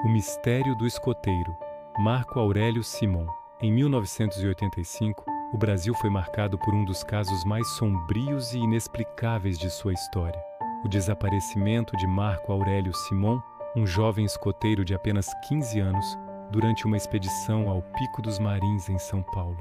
O mistério do escoteiro, Marco Aurélio Simon. Em 1985, o Brasil foi marcado por um dos casos mais sombrios e inexplicáveis de sua história. O desaparecimento de Marco Aurélio Simon, um jovem escoteiro de apenas 15 anos, durante uma expedição ao Pico dos Marins, em São Paulo.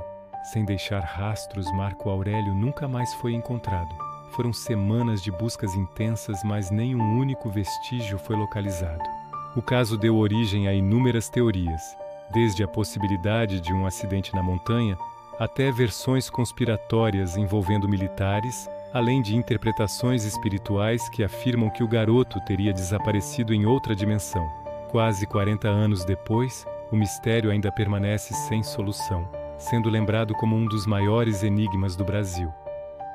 Sem deixar rastros, Marco Aurélio nunca mais foi encontrado. Foram semanas de buscas intensas, mas nenhum único vestígio foi localizado. O caso deu origem a inúmeras teorias, desde a possibilidade de um acidente na montanha até versões conspiratórias envolvendo militares, além de interpretações espirituais que afirmam que o garoto teria desaparecido em outra dimensão. Quase 40 anos depois, o mistério ainda permanece sem solução, sendo lembrado como um dos maiores enigmas do Brasil.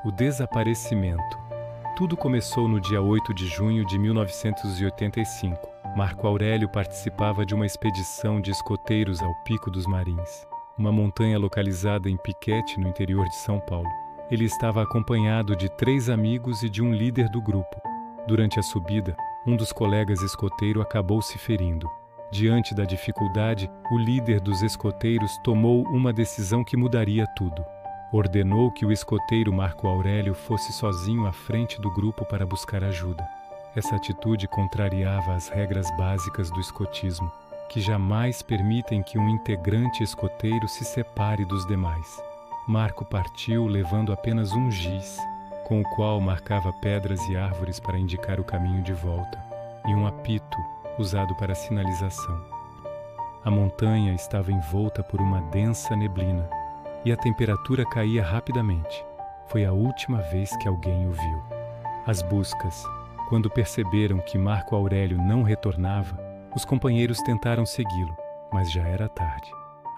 O desaparecimento. Tudo começou no dia 8 de junho de 1985. Marco Aurélio participava de uma expedição de escoteiros ao Pico dos Marins, uma montanha localizada em Piquete, no interior de São Paulo. Ele estava acompanhado de 3 amigos e de um líder do grupo. Durante a subida, um dos colegas escoteiro acabou se ferindo. Diante da dificuldade, o líder dos escoteiros tomou uma decisão que mudaria tudo. Ordenou que o escoteiro Marco Aurélio fosse sozinho à frente do grupo para buscar ajuda. Essa atitude contrariava as regras básicas do escotismo, que jamais permitem que um integrante escoteiro se separe dos demais. Marco partiu levando apenas um giz, com o qual marcava pedras e árvores para indicar o caminho de volta, e um apito usado para sinalização. A montanha estava envolta por uma densa neblina, e a temperatura caía rapidamente. Foi a última vez que alguém o viu. As buscas. Quando perceberam que Marco Aurélio não retornava, os companheiros tentaram segui-lo, mas já era tarde.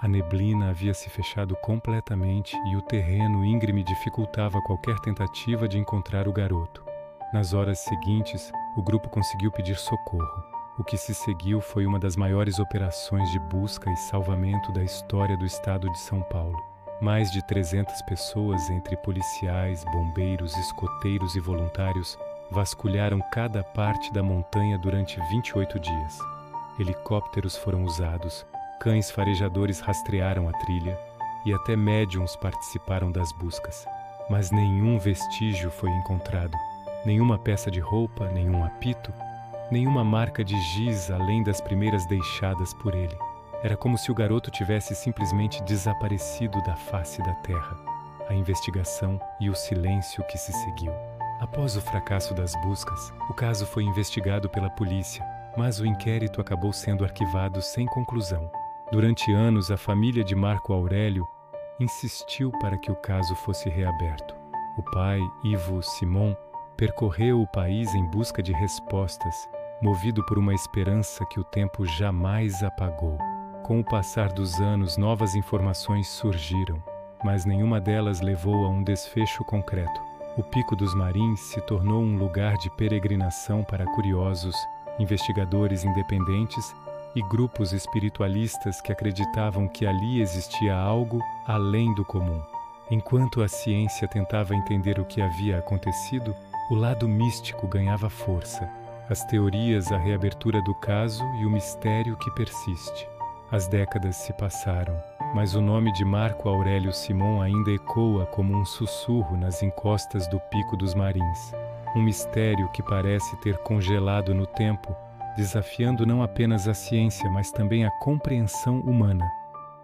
A neblina havia se fechado completamente e o terreno íngreme dificultava qualquer tentativa de encontrar o garoto. Nas horas seguintes, o grupo conseguiu pedir socorro. O que se seguiu foi uma das maiores operações de busca e salvamento da história do estado de São Paulo. Mais de 300 pessoas, entre policiais, bombeiros, escoteiros e voluntários, vasculharam cada parte da montanha durante 28 dias. Helicópteros foram usados, cães farejadores rastrearam a trilha e até médiuns participaram das buscas. Mas nenhum vestígio foi encontrado, nenhuma peça de roupa, nenhum apito, nenhuma marca de giz além das primeiras deixadas por ele. Era como se o garoto tivesse simplesmente desaparecido da face da terra. A investigação e o silêncio que se seguiu. Após o fracasso das buscas, o caso foi investigado pela polícia, mas o inquérito acabou sendo arquivado sem conclusão. Durante anos, a família de Marco Aurélio insistiu para que o caso fosse reaberto. O pai, Ivo Simon, percorreu o país em busca de respostas, movido por uma esperança que o tempo jamais apagou. Com o passar dos anos, novas informações surgiram, mas nenhuma delas levou a um desfecho concreto. O Pico dos Marins se tornou um lugar de peregrinação para curiosos, investigadores independentes e grupos espiritualistas que acreditavam que ali existia algo além do comum. Enquanto a ciência tentava entender o que havia acontecido, o lado místico ganhava força. As teorias, a reabertura do caso e o mistério que persiste. As décadas se passaram, mas o nome de Marco Aurélio Simon ainda ecoa como um sussurro nas encostas do Pico dos Marins. Um mistério que parece ter congelado no tempo, desafiando não apenas a ciência, mas também a compreensão humana.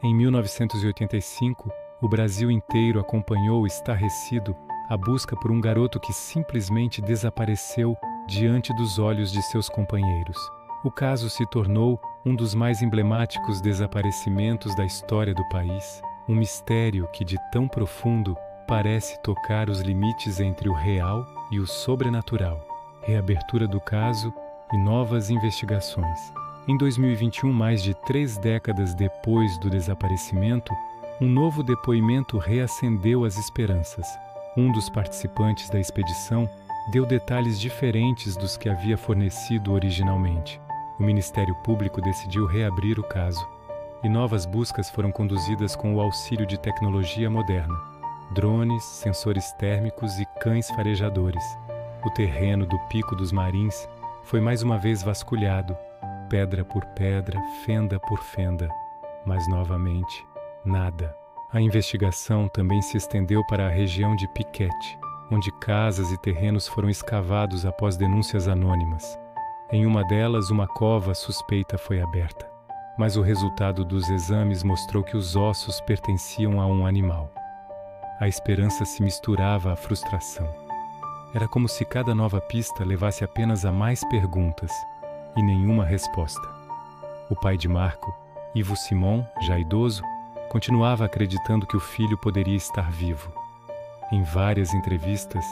Em 1985, o Brasil inteiro acompanhou estarrecido a busca por um garoto que simplesmente desapareceu diante dos olhos de seus companheiros. O caso se tornou um dos mais emblemáticos desaparecimentos da história do país, um mistério que, de tão profundo, parece tocar os limites entre o real e o sobrenatural. Reabertura do caso e novas investigações. Em 2021, mais de 3 décadas depois do desaparecimento, um novo depoimento reacendeu as esperanças. Um dos participantes da expedição deu detalhes diferentes dos que havia fornecido originalmente. O Ministério Público decidiu reabrir o caso, e novas buscas foram conduzidas com o auxílio de tecnologia moderna, drones, sensores térmicos e cães farejadores. O terreno do Pico dos Marins foi mais uma vez vasculhado, pedra por pedra, fenda por fenda, mas novamente, nada. A investigação também se estendeu para a região de Piquete, onde casas e terrenos foram escavados após denúncias anônimas. Em uma delas, uma cova suspeita foi aberta, mas o resultado dos exames mostrou que os ossos pertenciam a um animal. A esperança se misturava à frustração. Era como se cada nova pista levasse apenas a mais perguntas e nenhuma resposta. O pai de Marco, Ivo Simon, já idoso, continuava acreditando que o filho poderia estar vivo. Em várias entrevistas,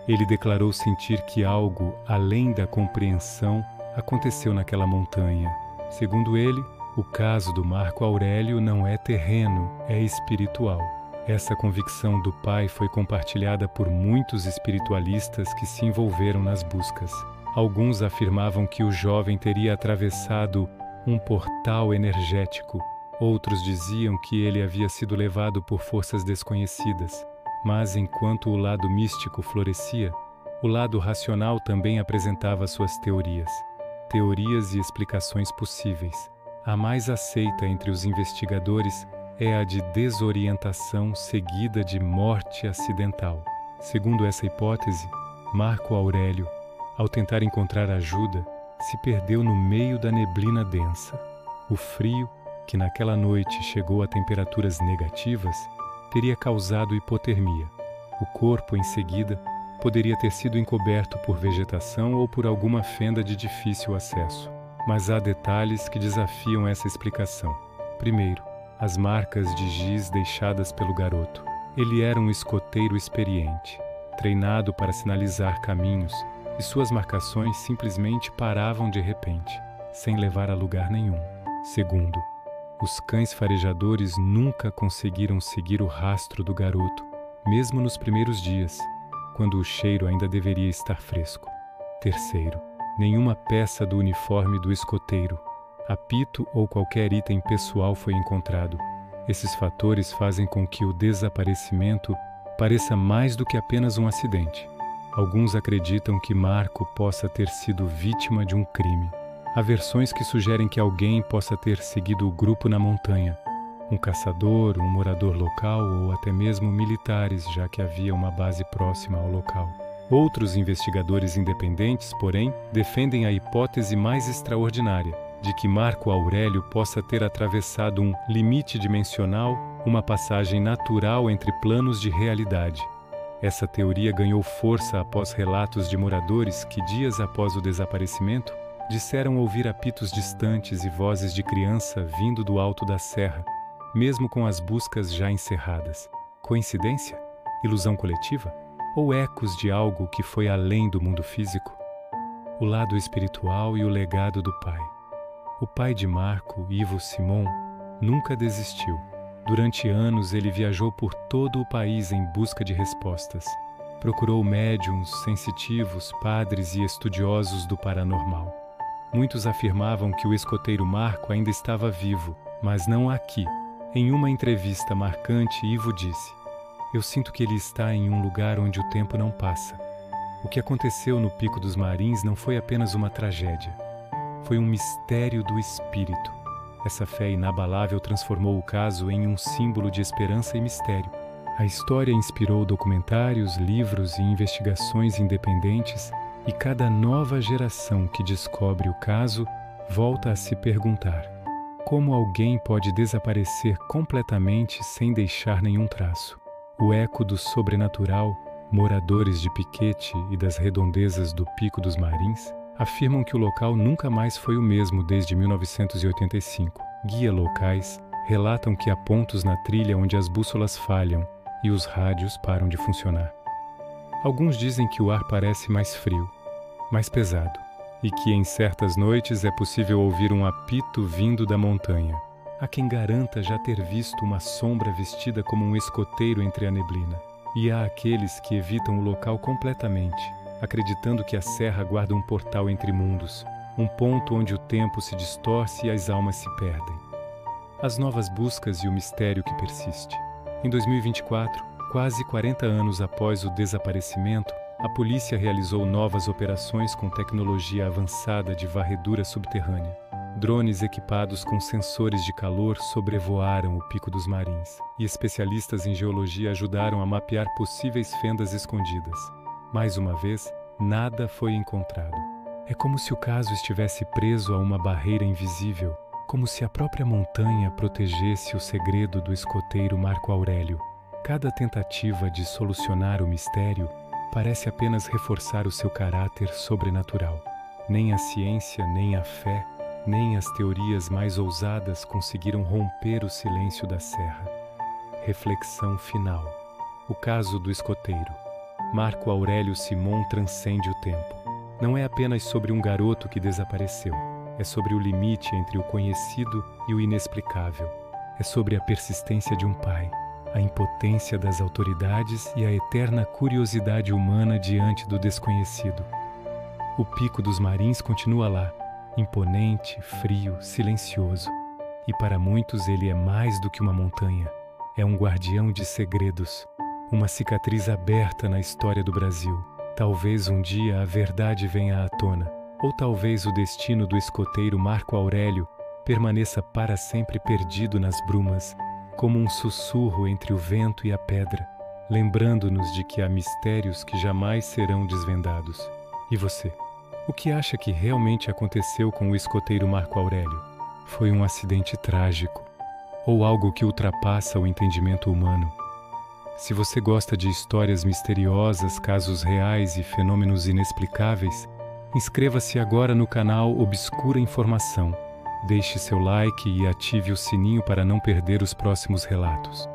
ele declarou sentir que algo além da compreensão aconteceu naquela montanha. Segundo ele, o caso do Marco Aurélio não é terreno, é espiritual. Essa convicção do pai foi compartilhada por muitos espiritualistas que se envolveram nas buscas. Alguns afirmavam que o jovem teria atravessado um portal energético. Outros diziam que ele havia sido levado por forças desconhecidas. Mas enquanto o lado místico florescia, o lado racional também apresentava suas teorias. Teorias e explicações possíveis. A mais aceita entre os investigadores é a de desorientação seguida de morte acidental. Segundo essa hipótese, Marco Aurélio, ao tentar encontrar ajuda, se perdeu no meio da neblina densa. O frio, que naquela noite chegou a temperaturas negativas, teria causado hipotermia. O corpo, em seguida, poderia ter sido encoberto por vegetação ou por alguma fenda de difícil acesso. Mas há detalhes que desafiam essa explicação. Primeiro, as marcas de giz deixadas pelo garoto. Ele era um escoteiro experiente, treinado para sinalizar caminhos, e suas marcações simplesmente paravam de repente, sem levar a lugar nenhum. Segundo, os cães farejadores nunca conseguiram seguir o rastro do garoto, mesmo nos primeiros dias, quando o cheiro ainda deveria estar fresco. Terceiro, nenhuma peça do uniforme do escoteiro, apito ou qualquer item pessoal foi encontrado. Esses fatores fazem com que o desaparecimento pareça mais do que apenas um acidente. Alguns acreditam que Marco possa ter sido vítima de um crime. Há versões que sugerem que alguém possa ter seguido o grupo na montanha. Um caçador, um morador local ou até mesmo militares, já que havia uma base próxima ao local. Outros investigadores independentes, porém, defendem a hipótese mais extraordinária, de que Marco Aurélio possa ter atravessado um limite dimensional, uma passagem natural entre planos de realidade. Essa teoria ganhou força após relatos de moradores que, dias após o desaparecimento, disseram ouvir apitos distantes e vozes de criança vindo do alto da serra, mesmo com as buscas já encerradas. Coincidência? Ilusão coletiva? Ou ecos de algo que foi além do mundo físico? O lado espiritual e o legado do pai. O pai de Marco, Ivo Simon, nunca desistiu. Durante anos ele viajou por todo o país em busca de respostas. Procurou médiuns, sensitivos, padres e estudiosos do paranormal. Muitos afirmavam que o escoteiro Marco ainda estava vivo, mas não aqui. Em uma entrevista marcante, Ivo disse: "Eu sinto que ele está em um lugar onde o tempo não passa. O que aconteceu no Pico dos Marins não foi apenas uma tragédia. Foi um mistério do espírito." Essa fé inabalável transformou o caso em um símbolo de esperança e mistério. A história inspirou documentários, livros e investigações independentes, e cada nova geração que descobre o caso volta a se perguntar: como alguém pode desaparecer completamente sem deixar nenhum traço? O eco do sobrenatural, moradores de Piquete e das redondezas do Pico dos Marins, afirmam que o local nunca mais foi o mesmo desde 1985. Guias locais relatam que há pontos na trilha onde as bússolas falham e os rádios param de funcionar. Alguns dizem que o ar parece mais frio, mais pesado, e que em certas noites é possível ouvir um apito vindo da montanha. Há quem garanta já ter visto uma sombra vestida como um escoteiro entre a neblina. E há aqueles que evitam o local completamente, acreditando que a serra guarda um portal entre mundos, um ponto onde o tempo se distorce e as almas se perdem. As novas buscas e o mistério que persiste. Em 2024, quase 40 anos após o desaparecimento, a polícia realizou novas operações com tecnologia avançada de varredura subterrânea. Drones equipados com sensores de calor sobrevoaram o Pico dos Marins, e especialistas em geologia ajudaram a mapear possíveis fendas escondidas. Mais uma vez, nada foi encontrado. É como se o caso estivesse preso a uma barreira invisível, como se a própria montanha protegesse o segredo do escoteiro Marco Aurélio. Cada tentativa de solucionar o mistério parece apenas reforçar o seu caráter sobrenatural. Nem a ciência, nem a fé, nem as teorias mais ousadas conseguiram romper o silêncio da serra. Reflexão final. O caso do escoteiro. Marco Aurélio Simon transcende o tempo. Não é apenas sobre um garoto que desapareceu. É sobre o limite entre o conhecido e o inexplicável. É sobre a persistência de um pai, a impotência das autoridades e a eterna curiosidade humana diante do desconhecido. O Pico dos Marins continua lá, imponente, frio, silencioso. E para muitos ele é mais do que uma montanha. É um guardião de segredos, uma cicatriz aberta na história do Brasil. Talvez um dia a verdade venha à tona, ou talvez o destino do escoteiro Marco Aurélio permaneça para sempre perdido nas brumas, como um sussurro entre o vento e a pedra, lembrando-nos de que há mistérios que jamais serão desvendados. E você? O que acha que realmente aconteceu com o escoteiro Marco Aurélio? Foi um acidente trágico? Ou algo que ultrapassa o entendimento humano? Se você gosta de histórias misteriosas, casos reais e fenômenos inexplicáveis, inscreva-se agora no canal Obscura Informação. Deixe seu like e ative o sininho para não perder os próximos relatos.